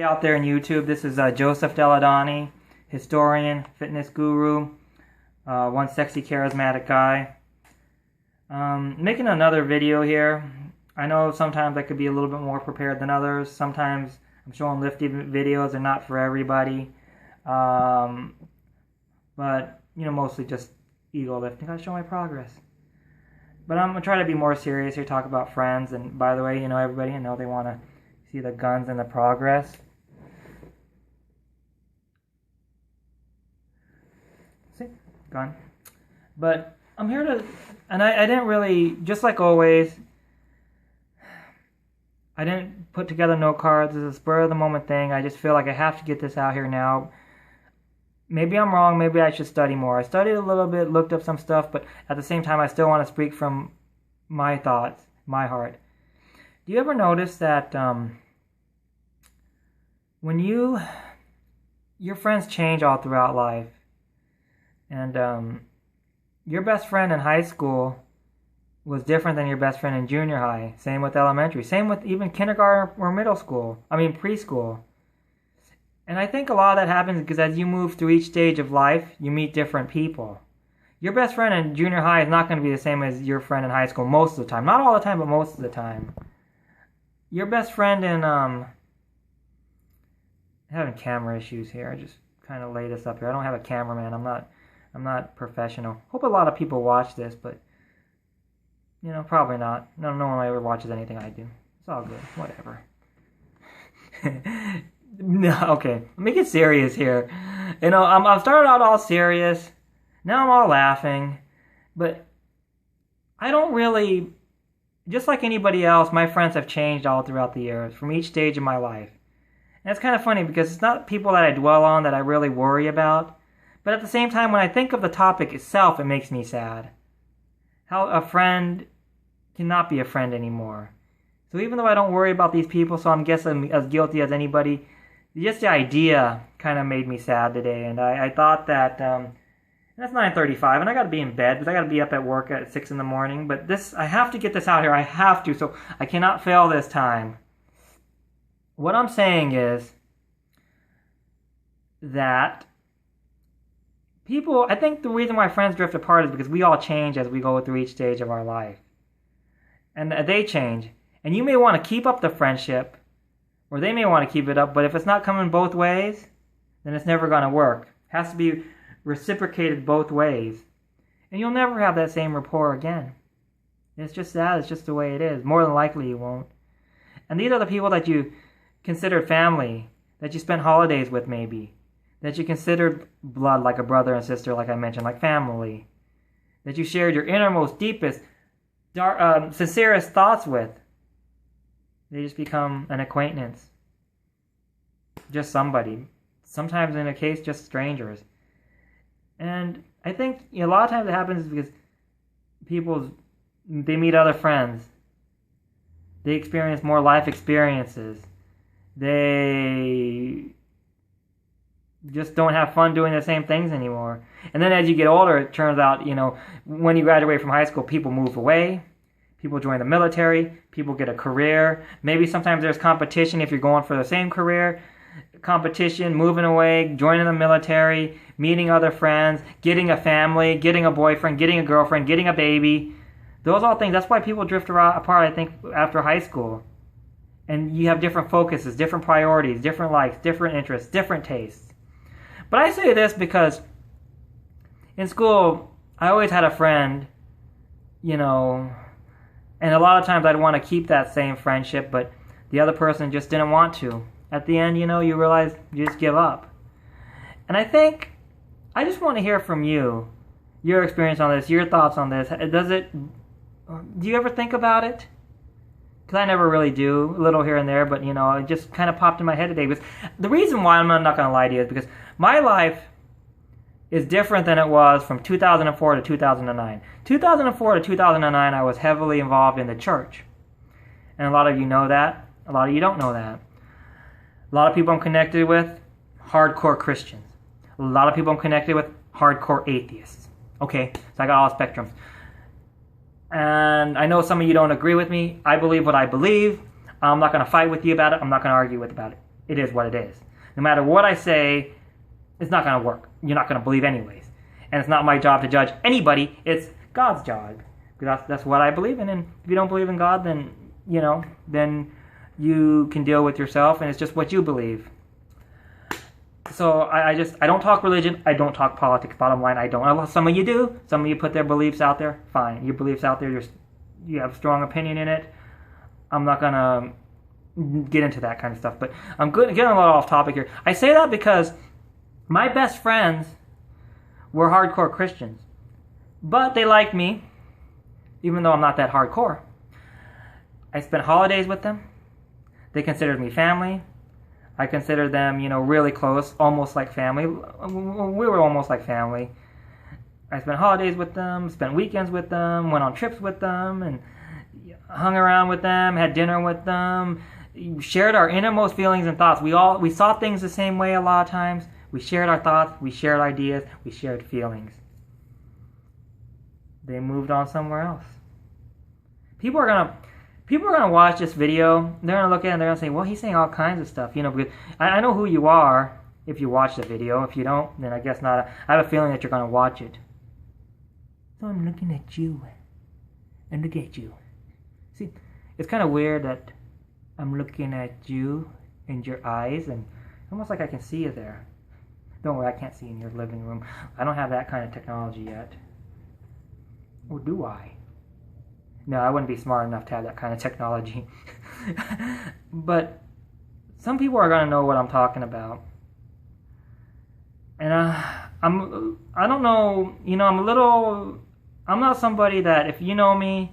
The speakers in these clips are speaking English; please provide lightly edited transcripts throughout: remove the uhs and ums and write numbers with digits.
Out there on YouTube, this is Joseph Deladani, historian, fitness guru, one sexy charismatic guy. Making another video here. I know sometimes I could be a little bit more prepared than others. Sometimes I'm showing lifting videos, they're not for everybody. But, mostly just ego lifting. Gotta show my progress. But I'm gonna try to be more serious here, talk about friends. And by the way, everybody, I know they want to see the guns and the progress. See? Gun. But I'm here to, and I didn't really, just like always, I didn't put together note cards. It's a spur of the moment thing. I just feel like I have to get this out here now. Maybe I'm wrong. Maybe I should study more. I studied a little bit, looked up some stuff, but at the same time, I still want to speak from my thoughts, my heart. Do you ever notice that when your friends change all throughout life, and your best friend in high school was different than your best friend in junior high. Same with elementary. Same with even kindergarten or preschool. And I think a lot of that happens because as you move through each stage of life, you meet different people. Your best friend in junior high is not going to be the same as your friend in high school most of the time. Not all the time, but most of the time. Your best friend in, I'm having camera issues here. I just kind of lay this up here. I don't have a cameraman. I'm not professional. Hope a lot of people watch this, but probably not. No one ever watches anything I do. It's all good. Whatever. No, okay. Let me get serious here. I'm started out all serious. Now I'm all laughing. But I don't really, just like anybody else, my friends have changed all throughout the years from each stage of my life. And it's kind of funny because it's not people that I dwell on that I really worry about. But at the same time, when I think of the topic itself, it makes me sad. How a friend cannot be a friend anymore. So even though I don't worry about these people, so I'm guessing as guilty as anybody, just the idea kind of made me sad today. And I thought that, that's 9:35, and I got to be in bed because I got to be up at work at 6 in the morning. But I have to get this out here. I have to, so I cannot fail this time. What I'm saying is that I think the reason why friends drift apart is because we all change as we go through each stage of our life. And they change. And you may want to keep up the friendship, or they may want to keep it up, but if it's not coming both ways, then it's never going to work. It has to be reciprocated both ways. And you'll never have that same rapport again. It's just that. It's just the way it is. More than likely you won't. And these are the people that you considered family, that you spent holidays with maybe, that you considered blood, like a brother and sister, like I mentioned, like family, that you shared your innermost, deepest, sincerest thoughts with. They just become an acquaintance. Just somebody. Sometimes in a case, just strangers. And I think a lot of times it happens because they meet other friends. They experience more life experiences. They just don't have fun doing the same things anymore. And then as you get older, it turns out, when you graduate from high school, people move away. People join the military. People get a career. Maybe sometimes there's competition if you're going for the same career. Competition, moving away, joining the military, meeting other friends, getting a family, getting a boyfriend, getting a girlfriend, getting a baby. Those are all things. That's why people drift apart, I think, after high school. And you have different focuses, different priorities, different likes, different interests, different tastes. But I say this because in school, I always had a friend, and a lot of times I'd want to keep that same friendship, but the other person just didn't want to. At the end, you realize you just give up. And I just want to hear from you, your experience on this, your thoughts on this. Do you ever think about it? Because I never really do, a little here and there, but it just kind of popped in my head today. Because the reason why, I'm not going to lie to you, is because my life is different than it was from 2004 to 2009. 2004 to 2009, I was heavily involved in the church. And a lot of you know that. A lot of you don't know that. A lot of people I'm connected with, hardcore Christians. A lot of people I'm connected with, hardcore atheists. Okay, so I got all spectrums. And I know some of you don't agree with me. I believe what I believe. I'm not going to fight with you about it. I'm not going to argue about it. it is what it is. No matter what I say, it's not going to work. You're not going to believe anyways. And it's not my job to judge anybody. It's God's job. Because that's what I believe in. And if you don't believe in God, then, then you can deal with yourself, and it's just what you believe. So I don't talk religion. I don't talk politics. Bottom line, I don't. Some of you do. Some of you put their beliefs out there. Fine. Your beliefs out there, you have a strong opinion in it. I'm not going to get into that kind of stuff. But I'm getting a lot off topic here. I say that because my best friends were hardcore Christians. But they liked me, even though I'm not that hardcore. I spent holidays with them. They considered me family. I considered them, really close, almost like family. We were almost like family. I spent holidays with them, spent weekends with them, went on trips with them, and hung around with them, had dinner with them, shared our innermost feelings and thoughts. We saw things the same way a lot of times. We shared our thoughts, we shared ideas, we shared feelings. They moved on somewhere else. People are gonna watch this video. They're gonna look at it and they're gonna say, "Well, he's saying all kinds of stuff." Because I know who you are if you watch the video. If you don't, then I guess not. I have a feeling that you're gonna watch it. So I'm looking at you, and look at you. See, it's kind of weird that I'm looking at you and your eyes, and almost like I can see you there. Don't worry, I can't see in your living room. I don't have that kind of technology yet. Or do I? No, I wouldn't be smart enough to have that kind of technology. But some people are going to know what I'm talking about. And I don't know, I'm not somebody that, if you know me,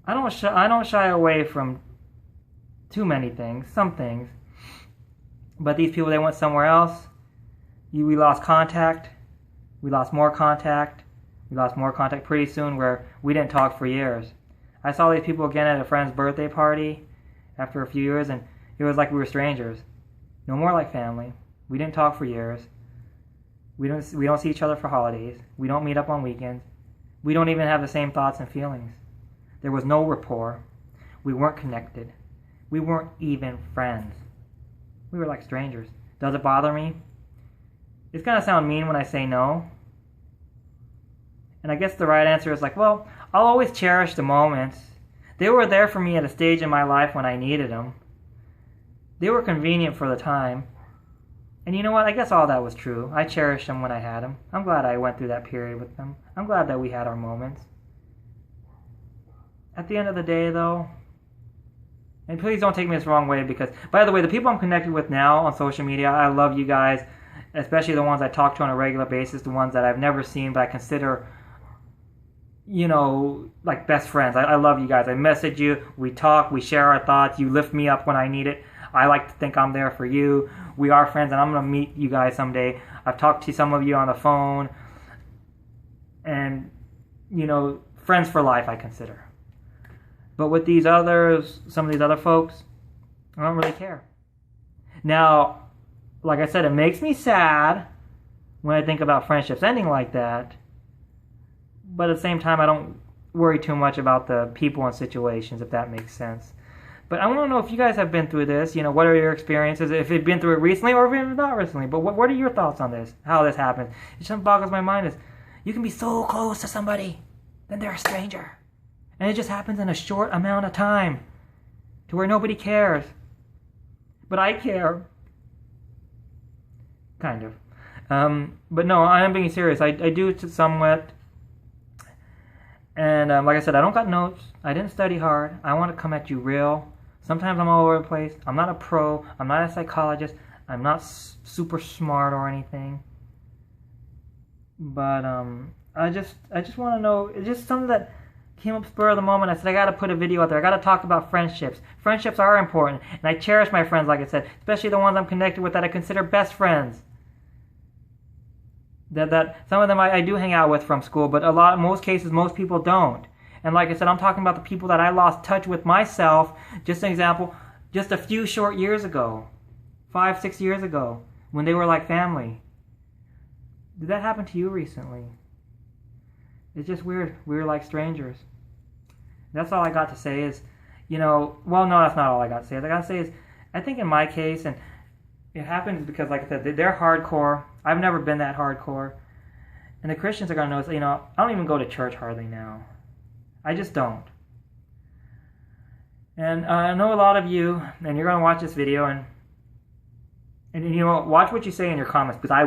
I don't shy away from too many things, some things. But these people, they went somewhere else. We lost contact. We lost more contact. We lost more contact pretty soon, where we didn't talk for years. I saw these people again at a friend's birthday party after a few years, and it was like we were strangers. No more like family. We didn't talk for years. We don't see each other for holidays. We don't meet up on weekends. We don't even have the same thoughts and feelings. There was no rapport. We weren't connected. We weren't even friends. We were like strangers. Does it bother me? It's going to sound mean when I say no. And I guess the right answer is well, I'll always cherish the moments. They were there for me at a stage in my life when I needed them. They were convenient for the time. And you know what? I guess all that was true. I cherished them when I had them. I'm glad I went through that period with them. I'm glad that we had our moments. At the end of the day, though, and please don't take me this wrong way, because, by the way, the people I'm connected with now on social media, I love you guys, especially the ones I talk to on a regular basis, the ones that I've never seen but I consider, like best friends. I love you guys. I message you, we talk, we share our thoughts, you lift me up when I need it. I like to think I'm there for you. We are friends, and I'm going to meet you guys someday. I've talked to some of you on the phone, and, friends for life I consider. But with some of these other folks, I don't really care. Now, like I said, it makes me sad when I think about friendships ending like that. But at the same time, I don't worry too much about the people and situations, if that makes sense. But I want to know if you guys have been through this. What are your experiences? If you've been through it recently or if not recently. But what are your thoughts on this? How this happens? It just boggles my mind is you can be so close to somebody, then they're a stranger. And it just happens in a short amount of time to where nobody cares. But I care. Kind of. But no, I am being serious. I do somewhat. And like I said, I don't got notes. I didn't study hard. I want to come at you real. Sometimes I'm all over the place. I'm not a pro. I'm not a psychologist. I'm not super smart or anything. But I just want to know. It's just something that came up spur of the moment. I said, I got to put a video out there. I got to talk about friendships. Friendships are important. And I cherish my friends, like I said, especially the ones I'm connected with that I consider best friends. That some of them I do hang out with from school, but most cases, most people don't. And like I said, I'm talking about the people that I lost touch with myself. Just an example, just a few short years ago, 5-6 years ago, when they were like family. Did that happen to you recently? It's just weird. We were like strangers. That's all I got to say is, well, no, that's not all I got to say. All I got to say is, I think in my case, and it happens because, like I said, they're hardcore. I've never been that hardcore. And the Christians are going to notice, I don't even go to church hardly now. I just don't. And I know a lot of you, and you're going to watch this video, and watch what you say in your comments, because I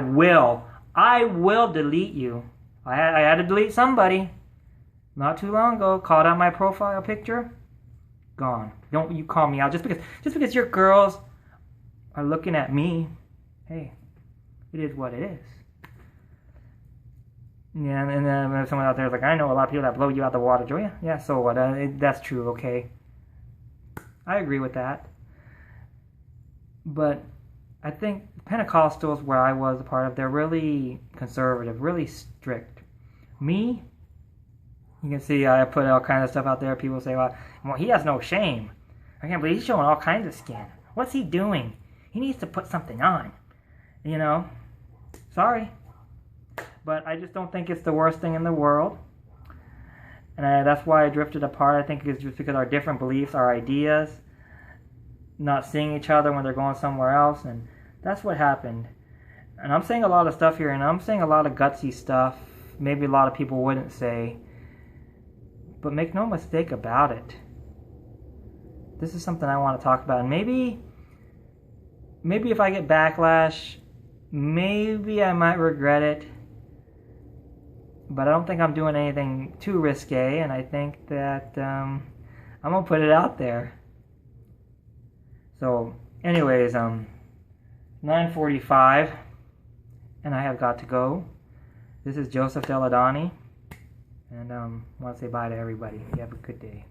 will delete you. I had to delete somebody not too long ago. Called out my profile picture. Gone. Don't you call me out just because your girls are looking at me. Hey, it is what it is. Yeah, and then someone out there is like, I know a lot of people that blow you out the water, Joey. Yeah, so what? That's true, okay. I agree with that. But I think Pentecostals, where I was a part of, they're really conservative, really strict. Me, you can see I put all kinds of stuff out there. People say, well, he has no shame. I can't believe he's showing all kinds of skin. What's he doing? He needs to put something on. Sorry. But I just don't think it's the worst thing in the world. And that's why I drifted apart. I think it's just because our different beliefs, our ideas, not seeing each other when they're going somewhere else. And that's what happened. And I'm saying a lot of stuff here, and I'm saying a lot of gutsy stuff. Maybe a lot of people wouldn't say. But make no mistake about it. This is something I want to talk about. And maybe if I get backlash, maybe I might regret it. But I don't think I'm doing anything too risque, and I think that I'm going to put it out there. So, anyways, 9:45, and I have got to go. This is Joseph Deladani, and I want to say bye to everybody. You have a good day.